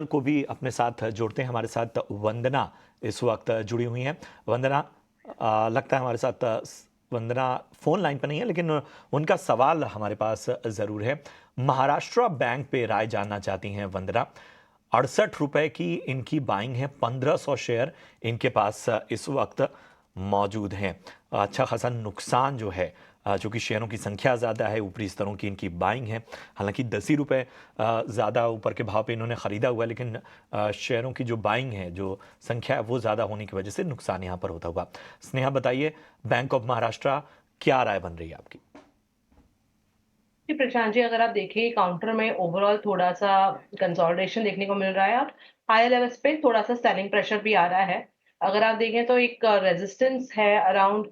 को भी अपने साथ जोड़ते हैं। हमारे साथ वंदना इस वक्त जुड़ी हुई हैं। वंदना, लगता है हमारे साथ वंदना फोन लाइन पर नहीं है, लेकिन उनका सवाल हमारे पास ज़रूर है। महाराष्ट्र बैंक पे राय जानना चाहती हैं वंदना। 68 रुपए की इनकी बाइंग है, 1500 शेयर इनके पास इस वक्त मौजूद हैं। अच्छा खासा नुकसान जो है, चूँकि शेयरों की संख्या ज़्यादा है, ऊपरी स्तरों की इनकी बाइंग है। हालांकि 10 ही रुपये ज़्यादा ऊपर के भाव पे इन्होंने ख़रीदा हुआ है, लेकिन शेयरों की जो बाइंग है, जो संख्या है, वो ज़्यादा होने की वजह से नुकसान यहाँ पर होता हुआ। स्नेहा, बताइए, बैंक ऑफ महाराष्ट्र क्या राय बन रही है आपकी? जी प्रशांत जी, अगर आप देखिए काउंटर में ओवरऑल थोड़ा सा कंसोलिडेशन देखने को मिल रहा है और हायर लेवल्स पे थोड़ा सा सेलिंग प्रेशर भी आ रहा है। अगर आप देखें तो एक रेजिस्टेंस है अराउंड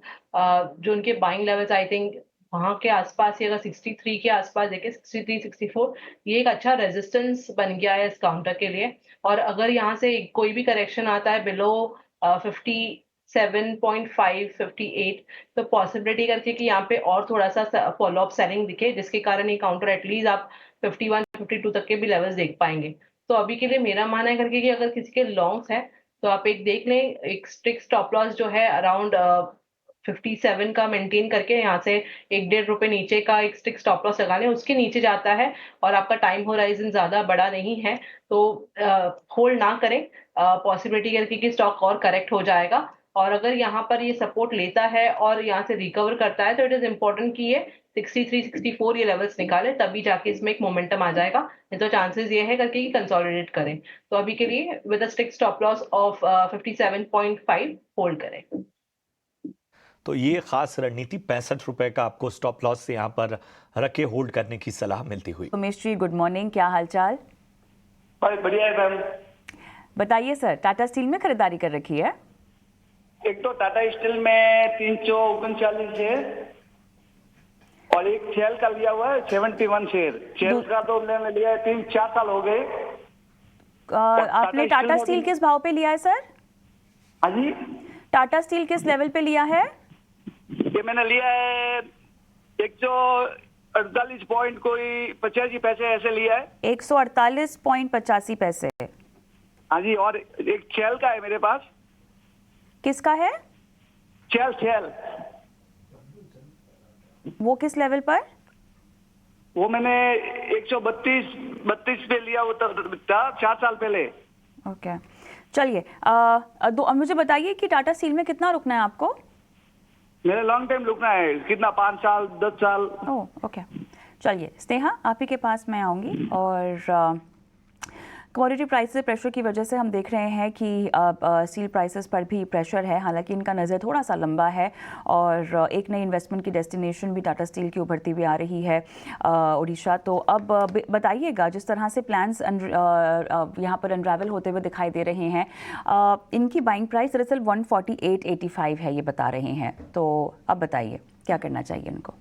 जो उनके बाइंग लेवल्स, आई थिंक वहां के आसपास ही, अगर 63 के आसपास देखें, 63 64, ये एक अच्छा रेजिस्टेंस बन गया है इस काउंटर के लिए। और अगर यहाँ से कोई भी करेक्शन आता है बिलो 57.5 58, तो पॉसिबिलिटी करके कि यहाँ पे और थोड़ा सा फॉलो अप सेलिंग दिखे, जिसके कारण ये काउंटर एटलीस्ट आप 51 52 तक के भी लेवल्स देख पाएंगे। तो अभी के लिए मेरा मानना है करके कि अगर किसी के लॉन्ग्स है तो आप एक देख लें, एक स्ट्रिक्ट स्टॉप लॉस जो है अराउंड 57 का मेंटेन करके यहाँ से 1-1.5 रुपए नीचे का एक स्ट्रिक्ट स्टॉप लॉस लगा लें। उसके नीचे जाता है और आपका टाइम होराइजन ज्यादा बड़ा नहीं है तो होल्ड ना करें। पॉसिबिलिटी करके कि स्टॉक और करेक्ट हो जाएगा। और अगर यहाँ पर ये सपोर्ट लेता है और यहाँ से रिकवर करता है तो इट इज इम्पोर्टेंट कि ये 63 64 ये लेवल्स निकाले, तभी जाके इसमें एक मोमेंटम आ जाएगा। नहीं तो चांसेस ये है करके कि कंसोलिडेट करें। तो अभी के लिए with a strict stop loss of 57.5 hold करें। तो ये खास रणनीति 65 रुपए का आपको स्टॉप लॉस से यहाँ पर रख के होल्ड करने की सलाह मिलती हुई। उमेश जी, गुड मॉर्निंग, क्या हालचाल? बहुत बढ़िया है मैम। बताइए सर, टाटा स्टील में खरीदारी कर रखी है? एक तो टाटा स्टील में 339 है और एक शेल का लिया हुआ है 71 शेयर। शेल का तो मैंने लिया है 3-4 साल हो गए। आपने टाटा स्टील किस भाव पे लिया है सर? हाँ जी, टाटा स्टील किस लेवल पे लिया है? ये मैंने लिया है 148 पॉइंट कोई 85 पैसे ऐसे लिया है। 148.85 पैसे। हाँ जी, और एक शेल का है मेरे पास। किसका है? शेल शेल वो किस लेवल पर? वो मैंने 132 पे लिया हुआ था 4 साल पहले। ओके, चलिए मुझे बताइए कि टाटा स्टील में कितना रुकना है आपको? मेरा लॉन्ग टाइम रुकना है। कितना? 5 साल 10 साल? ओह ओके, चलिए स्नेहा, आप ही के पास मैं आऊँगी। और कमोडिटी प्राइस प्रेशर की वजह से हम देख रहे हैं कि स्टील प्राइसेस पर भी प्रेशर है। हालांकि इनका नज़र थोड़ा सा लंबा है और एक नई इन्वेस्टमेंट की डेस्टिनेशन भी टाटा स्टील की उभरती हुई आ रही है, उड़ीसा। तो अब बताइएगा, जिस तरह से प्लान्स यहाँ पर अनरावल होते हुए दिखाई दे रहे हैं, इनकी बाइंग प्राइस दरअसल 148.85 है, ये बता रहे हैं। तो अब बताइए क्या करना चाहिए उनको?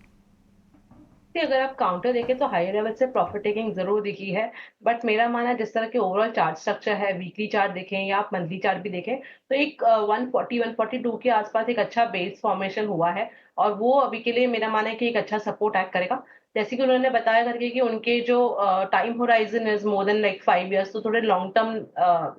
अगर आप काउंटर देखें तो हाई लेवल से प्रॉफिट टेकिंग जरूर दिखी है, बट मेरा मानना है जिस तरह के ओवरऑल चार्ट स्ट्रक्चर है, वीकली चार्ट देखें या आप मंथली चार्ट भी देखें, तो एक 140 142 के आसपास एक अच्छा बेस फॉर्मेशन हुआ है। और वो अभी के लिए मेरा मानना है कि एक अच्छा सपोर्ट एक्ट करेगा। जैसे कि उन्होंने बताया करके कि उनके जो time horizon is more than like 5 years, तो थोड़े लॉन्ग टर्म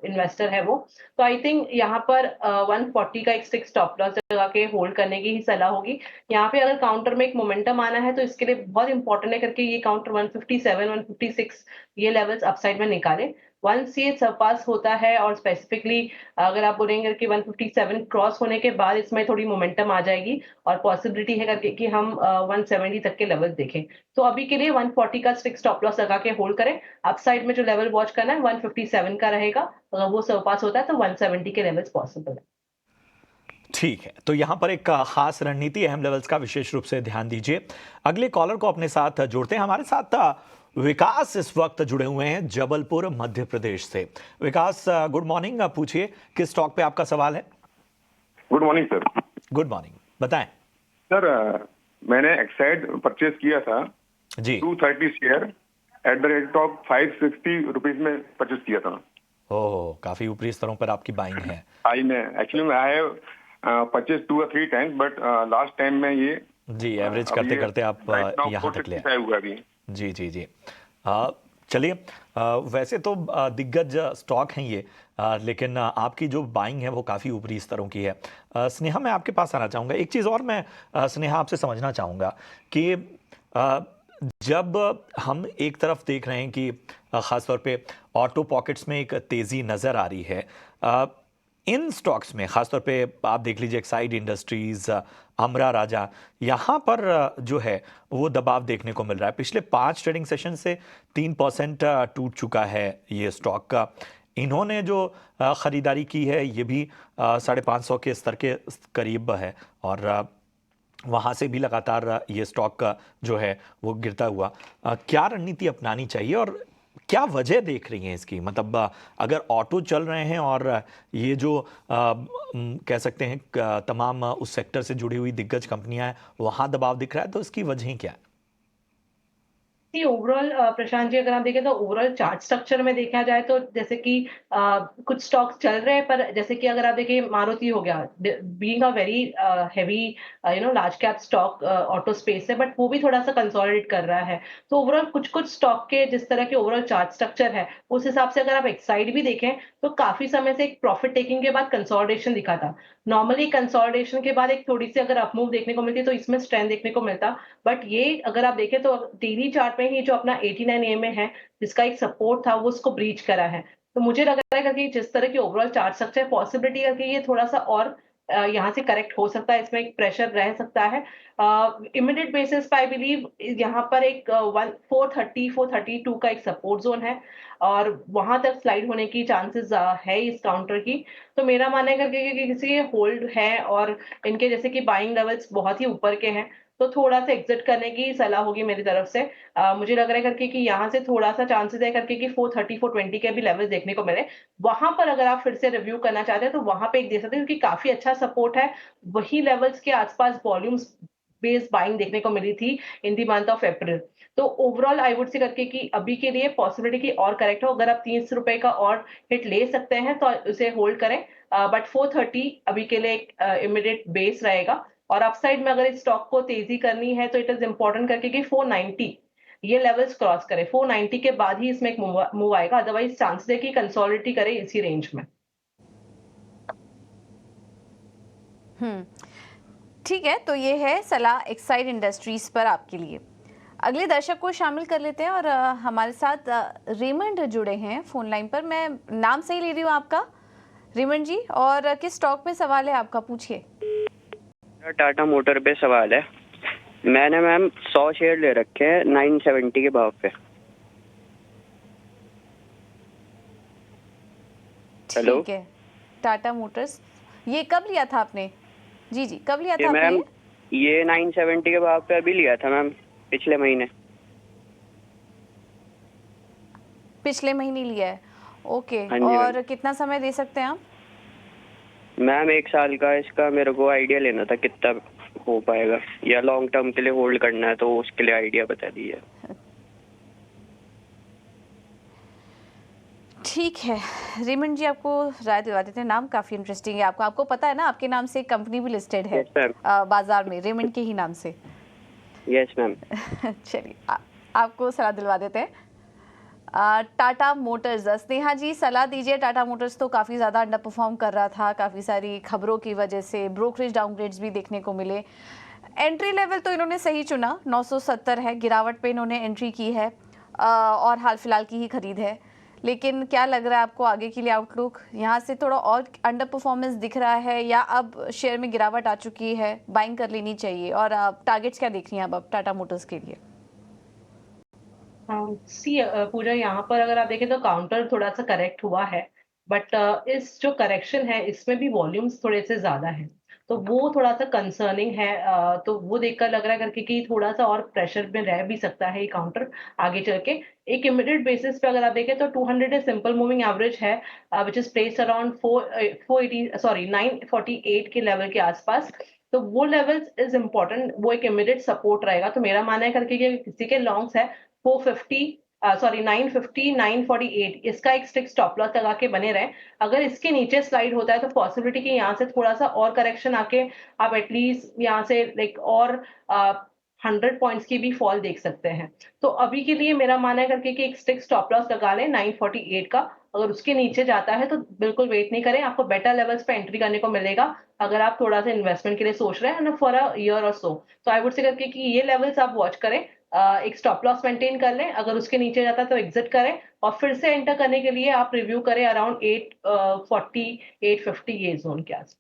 इन्वेस्टर है वो। तो आई थिंक यहाँ पर 140 का एक स्ट्रिक्ट स्टॉप लॉस लगा के होल्ड करने की ही सलाह होगी। यहाँ पे अगर काउंटर में एक मोमेंटम आना है तो इसके लिए बहुत इंपॉर्टेंट है करके ये काउंटर 157 156 ये लेवल्स अपसाइड में निकाले। वंस ये सरपास होता है और स्पेसिफिकली अगर आप बोलेंगे कि 157 क्रॉस होने के बाद इसमें थोड़ी मोमेंटम आ जाएगी और पॉसिबिलिटी है करके कि हम 170 तक के लेवल्स देखें। तो अभी के लिए 140 का स्ट्रिक्ट स्टॉप लॉस लगा के होल्ड करें। अपसाइड में जो लेवल वॉच करना है 157 का रहेगा। अगर वो सरपास होता है तो 170 के लेवल्स पॉसिबल है। ठीक है, तो यहाँ पर एक खास रणनीति, अहम लेवल्स का विशेष रूप से ध्यान दीजिए। अगले कॉलर को अपने साथ जोड़ते हैं। हमारे साथ विकास इस वक्त जुड़े हुए हैं जबलपुर मध्य प्रदेश से। विकास, गुड मॉर्निंग। पूछिए, किस स्टॉक पे आपका सवाल है? Good morning sir. Good morning, बताएं। सर, मैंने एक्साइड परचेज किया था जी। 230 share at the rate of 560 rupees में परचेज किया था। ओह, काफी ऊपरी स्तरों पर आपकी बाइंग है। I have purchase 2 or 3 times, but last time में ये जी, एवरेज करते करते आप यहाँ तक ले आए। हुआ अभी। जी जी जी। चलिए, वैसे तो दिग्गज स्टॉक हैं ये, लेकिन आपकी जो बाइंग है वो काफ़ी ऊपरी स्तरों की है। स्नेहा, मैं आपके पास आना चाहूँगा। एक चीज़ और मैं स्नेहा आपसे समझना चाहूँगा कि अ, जब हम एक तरफ देख रहे हैं कि ख़ास तौर पे ऑटो पॉकेट्स में एक तेज़ी नज़र आ रही है, अ, इन स्टॉक्स में ख़ास तौर पे आप देख लीजिए एक्साइड इंडस्ट्रीज़, अमरा राजा, यहाँ पर जो है वो दबाव देखने को मिल रहा है। पिछले 5 ट्रेडिंग सेशन से 3% टूट चुका है ये स्टॉक का। इन्होंने जो ख़रीदारी की है ये भी 550 के स्तर के करीब है, और वहाँ से भी लगातार ये स्टॉक जो है वो गिरता हुआ। क्या रणनीति अपनानी चाहिए और क्या वजह देख रही हैं इसकी? मतलब अगर ऑटो चल रहे हैं और ये जो कह सकते हैं तमाम उस सेक्टर से जुड़ी हुई दिग्गज कंपनियां हैं, वहाँ दबाव दिख रहा है, तो इसकी वजह क्या है? ओवरऑल प्रशांत जी, अगर आप देखें तो ओवरऑल चार्ट स्ट्रक्चर में देखा जाए तो जैसे कि कुछ स्टॉक्स चल रहे हैं, पर जैसे कि अगर आप देखें मारुति हो गया, being a very heavy large cap stock auto space है, बट वो भी थोड़ा सा कंसोलिडेट कर रहा है। तो ओवरऑल कुछ कुछ स्टॉक के जिस तरह के ओवरऑल चार्ट स्ट्रक्चर है, उस हिसाब से अगर आप एक्साइड भी देखें तो काफी समय से एक प्रॉफिट टेकिंग के बाद कंसोलिडेशन दिखा था। नॉर्मली कंसोलिडेशन के बाद एक थोड़ी सी अगर अपमूव देखने को मिलती तो इसमें स्ट्रेंथ देखने को मिलता, बट ये अगर आप देखें तो डेली चार्ट में ही जो अपना 89 EMA है, जिसका एक सपोर्ट था, वो उसको ब्रीच करा है। तो मुझे लग रहा है कि जिस तरह की ओवरऑल चार्ट स्ट्रक्चर पॉसिबिलिटी है कि ये थोड़ा सा और यहाँ से करेक्ट हो सकता है, इसमें एक प्रेशर रह सकता है। इमीडिएट बेसिस पे आई बिलीव यहाँ पर एक 430 432 का एक सपोर्ट जोन है, और वहां तक स्लाइड होने की चांसेस है इस काउंटर की। तो मेरा मानना है करके कि किसी के होल्ड है और इनके जैसे कि बाइंग लेवल्स बहुत ही ऊपर के हैं, तो थोड़ा सा एग्जिट करने की सलाह होगी मेरी तरफ से। मुझे लग रहा है करके कि यहाँ से थोड़ा सा चांसेस है करके कि 430 420 के भी लेवल्स देखने को मिले। वहां पर अगर आप फिर से रिव्यू करना चाहते हैं तो वहां पे एक दे सकते हैं, क्योंकि काफी अच्छा सपोर्ट है। वही लेवल्स के आसपास वॉल्यूम्स बेस्ड बाइंग देखने को मिली थी in the month of April. तो ओवरऑल आई वुड से करके कि अभी के लिए पॉसिबिलिटी की और करेक्ट हो, अगर आप 30 रुपए का और हिट ले सकते हैं तो उसे होल्ड करें। बट 430 अभी के लिए एक इमीडिएट बेस रहेगा। और अपसाइड में अगर इस स्टॉक को तेजी करनी है तो इट इज इंपॉर्टेंट करके कि 490 ये लेवल्स क्रॉस करे। 490 के बाद ही इसमें एक मूव आएगा, अदरवाइज चांसेस है कि कंसोलिडेट करे इसी रेंज में। ठीक है, तो ये है सलाह एक्साइड इंडस्ट्रीज पर आपके लिए। अगले दर्शक को शामिल कर लेते हैं, और हमारे साथ रेमंड जुड़े हैं फोन लाइन पर। मैं नाम सही ले रही हूँ आपका, रेमंड जी? और किस स्टॉक पे सवाल है आपका, पूछिए। टाटा मोटर पे सवाल है। मैंने मैम 100 शेयर ले रखे हैं 970 के भाव पे। हेलो, ठीक है, टाटा मोटर्स, ये कब लिया था आपने? जी जी, कब लिया था ये आपने? मैम ये 970 के भाव पे अभी लिया था मैम, पिछले महीने। पिछले महीने लिया है, ओके। हाँ जी और मैम। कितना समय दे सकते हैं आप? मैम 1 साल का इसका मेरे को आइडिया लेना था कितना हो पाएगा, या लॉन्ग टर्म के लिए होल्ड करना है, तो उसके लिए आइडिया बता दीजिए। ठीक है रेमंड जी, आपको राय दिलवा देते हैं। नाम काफ़ी इंटरेस्टिंग है आपका। आपको पता है ना, आपके नाम से एक कंपनी भी लिस्टेड है यस मैम। बाजार में, रेमंड के ही नाम से। Yes ma'am. चलिए आपको सलाह दिलवा देते हैं। टाटा मोटर्स, स्नेहा जी सलाह दीजिए। टाटा मोटर्स तो काफ़ी ज़्यादा अंडर परफॉर्म कर रहा था, काफ़ी सारी खबरों की वजह से ब्रोकरेज डाउनग्रेड्स भी देखने को मिले। एंट्री लेवल तो इन्होंने सही चुना, 970 है, गिरावट पे इन्होंने एंट्री की है, और हाल फिलहाल की ही खरीद है। लेकिन क्या लग रहा है आपको आगे के लिए आउटलुक? यहाँ से थोड़ा और अंडर परफॉर्मेंस दिख रहा है, या अब शेयर में गिरावट आ चुकी है, बाइंग कर लेनी चाहिए? और टारगेट्स क्या देख रही हैं अब टाटा मोटर्स के लिए? पूजा, यहाँ पर अगर आप देखें तो काउंटर थोड़ा सा करेक्ट हुआ है, बट इस जो करेक्शन है इसमें भी वॉल्यूम्स थोड़े से ज्यादा है, तो वो थोड़ा सा कंसर्निंग है। तो वो देखकर लग रहा है करके कि थोड़ा सा और प्रेशर में रह भी सकता है ये काउंटर आगे चल के। एक इमीडिएट बेसिस पे अगर आप देखें तो 200 सिंपल मूविंग एवरेज है, विच इज प्लेस्ड अराउंड 948 के लेवल के आसपास। तो वो लेवल्स इज इम्पोर्टेंट, वो एक इमीडिएट सपोर्ट रहेगा। तो मेरा मानना है करके कि किसी के लॉन्ग्स है 950 948, इसका एक स्ट्रिक्ट स्टॉप लॉस लगा के बने रहे। अगर इसके नीचे स्लाइड होता है तो पॉसिबिलिटी कि यहाँ से थोड़ा सा और करेक्शन आके आप एटलीस्ट यहाँ से लाइक और 100 पॉइंट्स की भी फॉल देख सकते हैं। तो अभी के लिए मेरा मानना है करके कि एक स्ट्रिक्ट स्टॉप लॉस लगा लें 948 का। अगर उसके नीचे जाता है तो बिल्कुल वेट नहीं करें, आपको बेटर लेवल्स पे एंट्री करने को मिलेगा अगर आप थोड़ा सा इन्वेस्टमेंट के लिए सोच रहे हैं फॉर अ ईयर और सो। तो आई वुड से करके कि ये लेवल्स आप वॉच करें, एक स्टॉप लॉस मेंटेन कर लें, अगर उसके नीचे जाता है तो एग्जिट करें और फिर से एंटर करने के लिए आप रिव्यू करें अराउंड 840 850 ये जोन के आसपास।